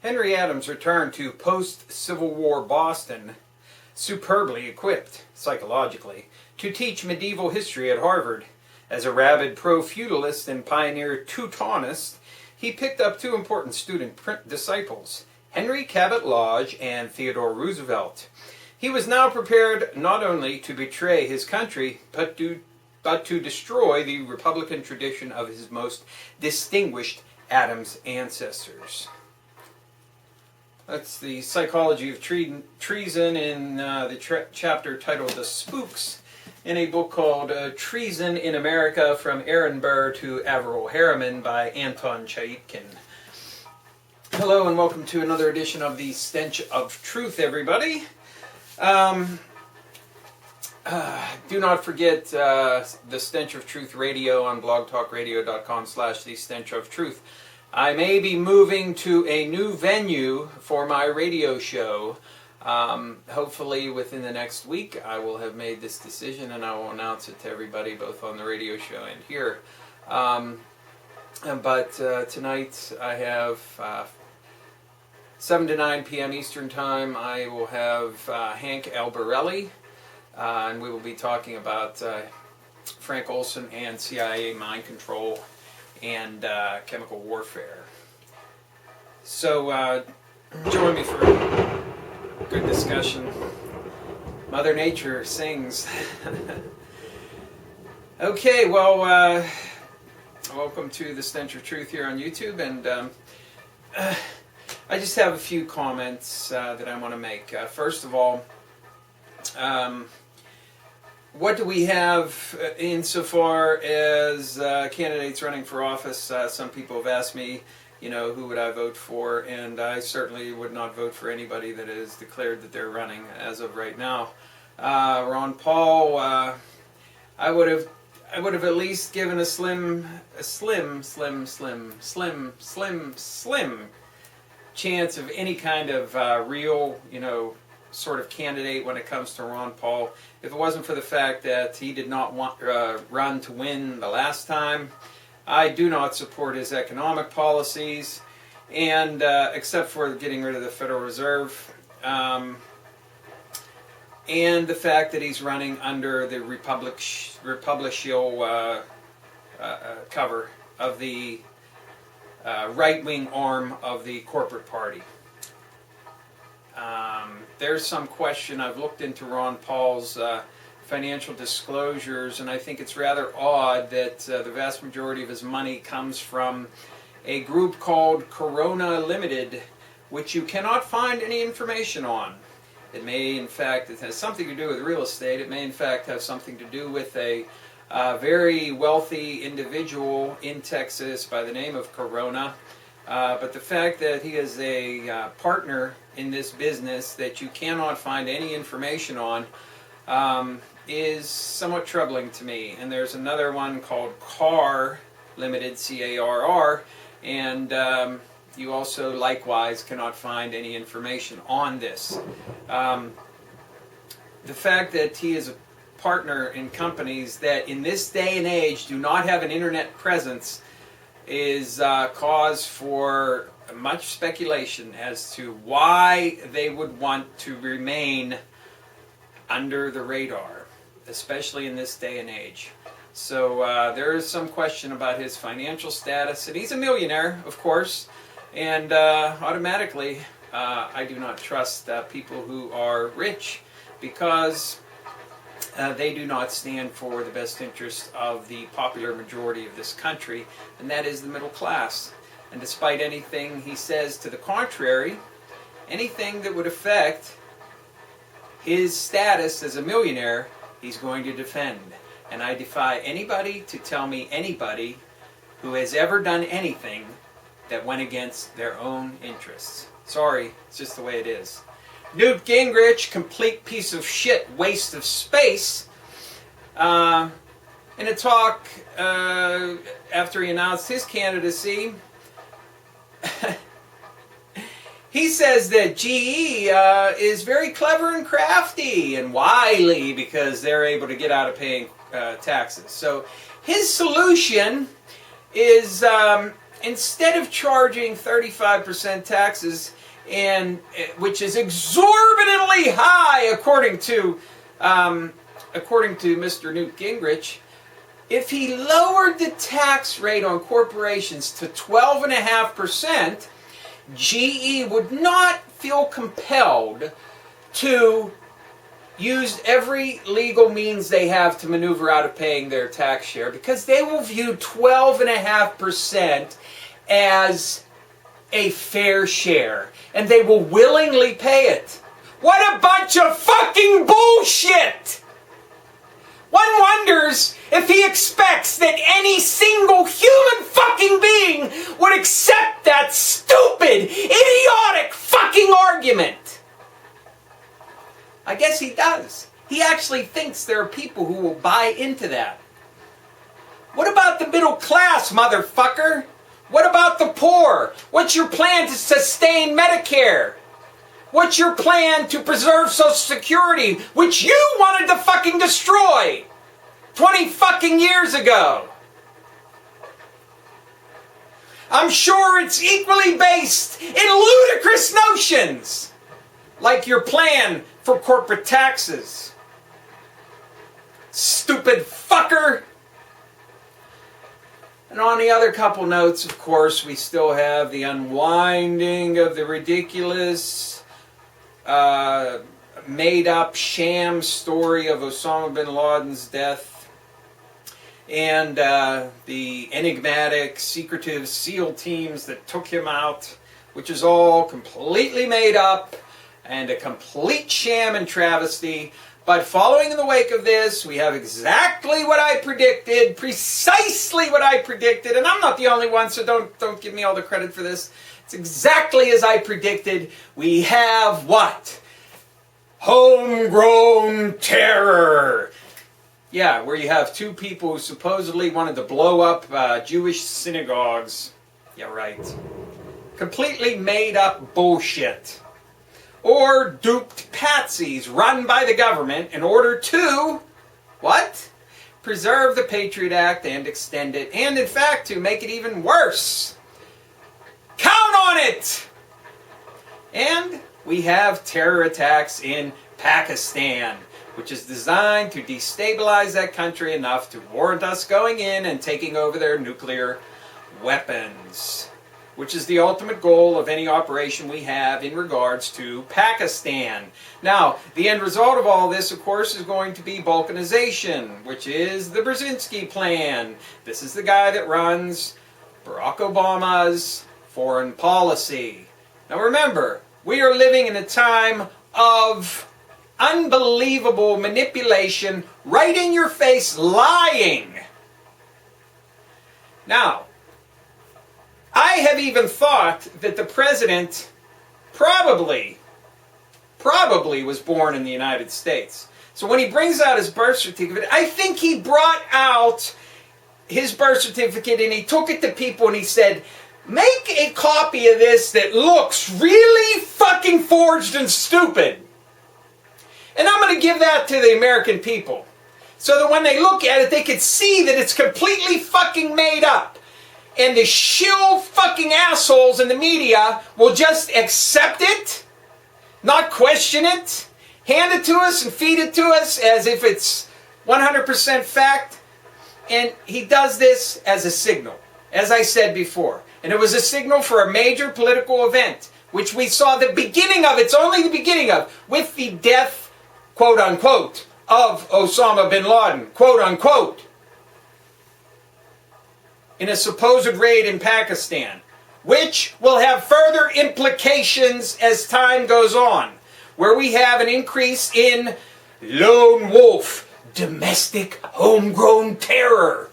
Henry Adams returned to post-Civil War Boston, superbly equipped, psychologically, to teach medieval history at Harvard. As a rabid pro-feudalist and pioneer Teutonist, he picked up two important student disciples, Henry Cabot Lodge and Theodore Roosevelt. He was now prepared not only to betray his country, but to destroy the Republican tradition of his most distinguished Adams ancestors. That's the psychology of treason in the chapter titled The Spooks, in a book called Treason in America from Aaron Burr to Averell Harriman by Anton Chaikin. Hello and welcome to another edition of the Stench of Truth, everybody. Do not forget the Stench of Truth radio on blogtalkradio.com/the Stench of Truth. I may be moving to a new venue for my radio show. Hopefully within the next week I will have made this decision and I will announce it to everybody both on the radio show and here. But tonight I have 7 to 9 p.m. Eastern Time. I will have Hank Albarelli and we will be talking about Frank Olson and CIA mind control and chemical warfare. So join me for a good discussion. Mother Nature sings. Okay, well, welcome to the Stench of Truth here on YouTube, and I just have a few comments that I want to make. First of all, what do we have insofar as candidates running for office? Some people have asked me, you know, who would I vote for? And I certainly would not vote for anybody that has declared that they're running as of right now. Ron Paul, I would have at least given a slim chance of any kind of real, you know, sort of candidate when it comes to Ron Paul. If it wasn't for the fact that he did not run to win the last time, I do not support his economic policies, and except for getting rid of the Federal Reserve, and the fact that he's running under the Republican cover of the right-wing arm of the corporate party. There's some question. I've looked into Ron Paul's financial disclosures, and I think it's rather odd that the vast majority of his money comes from a group called Corona Limited, which you cannot find any information on. It may, in fact, it has something to do with real estate. It may, in fact, have something to do with a very wealthy individual in Texas by the name of Corona. But the fact that he is a partner in this business that you cannot find any information on is somewhat troubling to me. And there's another one called CARR Limited, C-A-R-R, and you also likewise cannot find any information on this. The fact that he is a partner in companies that in this day and age do not have an internet presence is cause for much speculation as to why they would want to remain under the radar, especially in this day and age. So there is some question about his financial status, and he's a millionaire, of course, and automatically I do not trust people who are rich, because they do not stand for the best interest of the popular majority of this country, and that is the middle class. And despite anything he says to the contrary, anything that would affect his status as a millionaire, he's going to defend. And I defy anybody to tell me anybody who has ever done anything that went against their own interests. Sorry, it's just the way it is. Newt Gingrich, complete piece of shit, waste of space. In a talk after he announced his candidacy, he says that GE is very clever and crafty and wily because they're able to get out of paying taxes. So his solution is instead of charging 35% taxes, and which is exorbitantly high according to Mr. Newt Gingrich, if he lowered the tax rate on corporations to 12.5%, GE would not feel compelled to use every legal means they have to maneuver out of paying their tax share, because they will view 12.5% as a fair share, and they will willingly pay it. What a bunch of fucking bullshit! One wonders if he expects that any single human fucking being would accept that stupid, idiotic fucking argument. I guess he does. He actually thinks there are people who will buy into that. What about the middle class, motherfucker? What about the poor? What's your plan to sustain Medicare? What's your plan to preserve Social Security, which you wanted to fucking destroy 20 fucking years ago? I'm sure it's equally based in ludicrous notions, like your plan for corporate taxes. Stupid fucker! And on the other couple notes, of course, we still have the unwinding of the ridiculous made-up sham story of Osama bin Laden's death, and the enigmatic, secretive SEAL teams that took him out, which is all completely made up and a complete sham and travesty. But following in the wake of this, we have exactly what I predicted, precisely what I predicted, and I'm not the only one, so don't give me all the credit for this. It's exactly as I predicted. We have what? Homegrown terror. Yeah, where you have two people who supposedly wanted to blow up Jewish synagogues. Yeah, right. Completely made up bullshit. Or duped patsies run by the government in order to, what? Preserve the Patriot Act and extend it, and in fact to make it even worse. Count on it! And we have terror attacks in Pakistan, which is designed to destabilize that country enough to warrant us going in and taking over their nuclear weapons, which is the ultimate goal of any operation we have in regards to Pakistan. Now, the end result of all this, of course, is going to be balkanization, which is the Brzezinski plan. This is the guy that runs Barack Obama's foreign policy. Now remember, we are living in a time of unbelievable manipulation, right in your face lying. Now, I have even thought that the president probably was born in the United States. So when he brings out his birth certificate, I think he brought out his birth certificate and he took it to people and he said, make a copy of this that looks really fucking forged and stupid. And I'm going to give that to the American people, so that when they look at it, they can see that it's completely fucking made up. And the shill fucking assholes in the media will just accept it, not question it, hand it to us and feed it to us as if it's 100% fact. And he does this as a signal, as I said before. And it was a signal for a major political event, which we saw the beginning of, it's only the beginning of, with the death, quote unquote, of Osama bin Laden, quote unquote, in a supposed raid in Pakistan, which will have further implications as time goes on, where we have an increase in lone wolf, domestic, homegrown terror,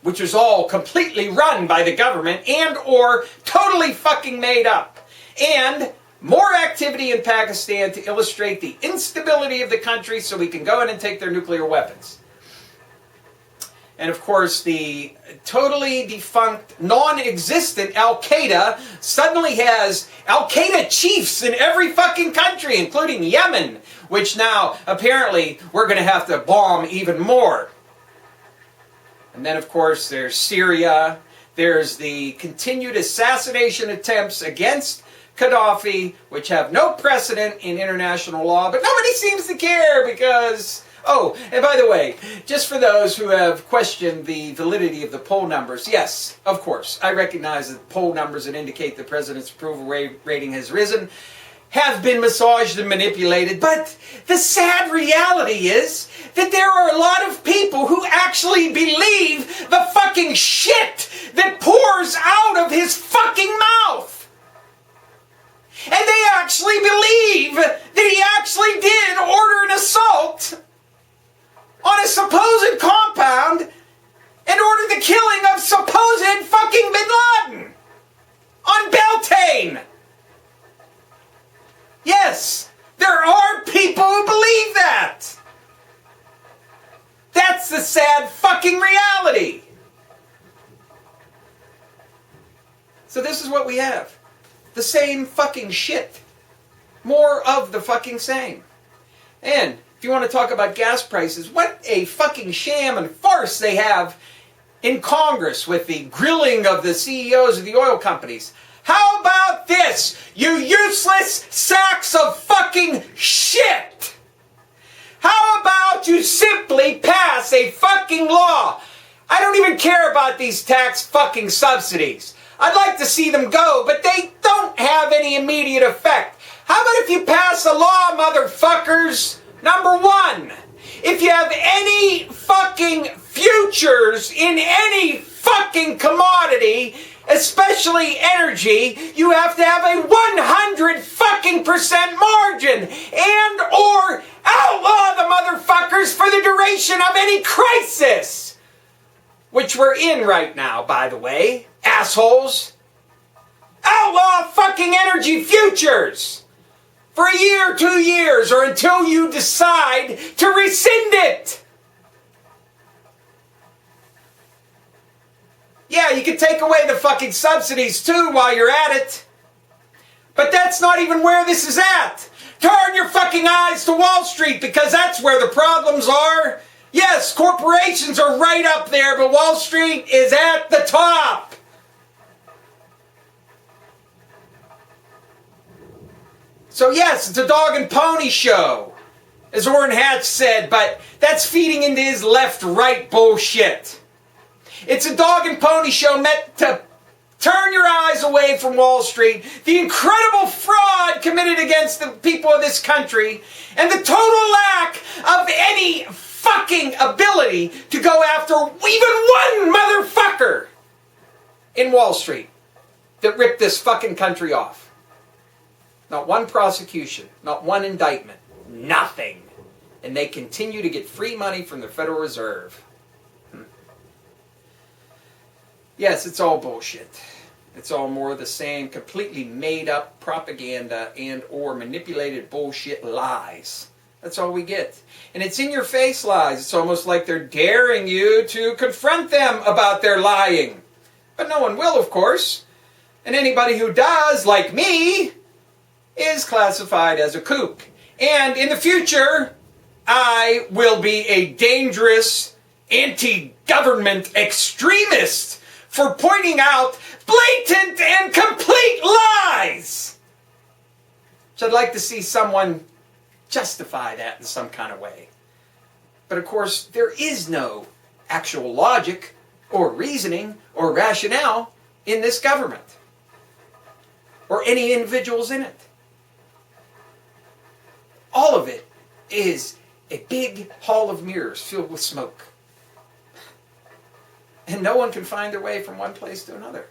which is all completely run by the government and or totally fucking made up. And more activity in Pakistan to illustrate the instability of the country so we can go in and take their nuclear weapons. And of course, the totally defunct, non-existent Al-Qaeda suddenly has Al-Qaeda chiefs in every fucking country, including Yemen, which now, apparently, we're going to have to bomb even more. And then, of course, there's Syria, There's the continued assassination attempts against Gaddafi, which have no precedent in international law, but nobody seems to care because... Oh, and by the way, just for those who have questioned the validity of the poll numbers, yes, of course, I recognize that poll numbers that indicate the president's approval rating has risen have been massaged and manipulated, but the sad reality is that there are a lot of people who actually believe the fucking shit that pours out of his fucking mouth. And they actually believe that he actually did order an assault on a supposed compound and ordered the killing of supposed fucking Bin Laden on Beltane. Yes, there are people who believe that. That's the sad fucking reality. So this is what we have. The same fucking shit. More of the fucking same. And if you want to talk about gas prices, what a fucking sham and farce they have in Congress with the grilling of the CEOs of the oil companies. How about this, you useless sacks of fucking shit? How about you simply pass a fucking law? I don't even care about these tax fucking subsidies. I'd like to see them go, but they don't have any immediate effect. How about if you pass a law, motherfuckers? Number one, if you have any fucking futures in any fucking commodity, especially energy, you have to have a 100% margin and or outlaw the motherfuckers for the duration of any crisis. Which we're in right now, by the way. Assholes. Outlaw fucking energy futures. For a year, 2 years, or until you decide to rescind it. Yeah, you can take away the fucking subsidies too while you're at it. But that's not even where this is at. Turn your fucking eyes to Wall Street because that's where the problems are. Yes, corporations are right up there, but Wall Street is at the top. So yes, it's a dog and pony show, as Orrin Hatch said, but that's feeding into his left-right bullshit. It's a dog and pony show meant to turn your eyes away from Wall Street, the incredible fraud committed against the people of this country, and the total lack of any fucking ability to go after even one motherfucker in Wall Street that ripped this fucking country off. Not one prosecution, not one indictment, nothing. And they continue to get free money from the Federal Reserve. Yes, it's all bullshit. It's all more of the same, completely made up propaganda and or manipulated bullshit lies. That's all we get. And it's in your face lies. It's almost like they're daring you to confront them about their lying. But no one will, of course. And anybody who does, like me, is classified as a kook. And in the future, I will be a dangerous anti-government extremist for pointing out blatant and complete lies. Which I'd like to see someone justify that in some kind of way. But of course, there is no actual logic or reasoning or rationale in this government. Or any individuals in it. All of it is a big hall of mirrors filled with smoke. And no one can find their way from one place to another.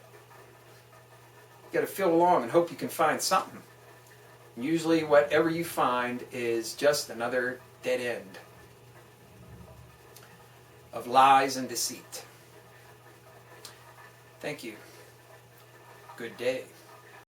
You got to feel along and hope you can find something. Usually whatever you find is just another dead end of lies and deceit. Thank you. Good day.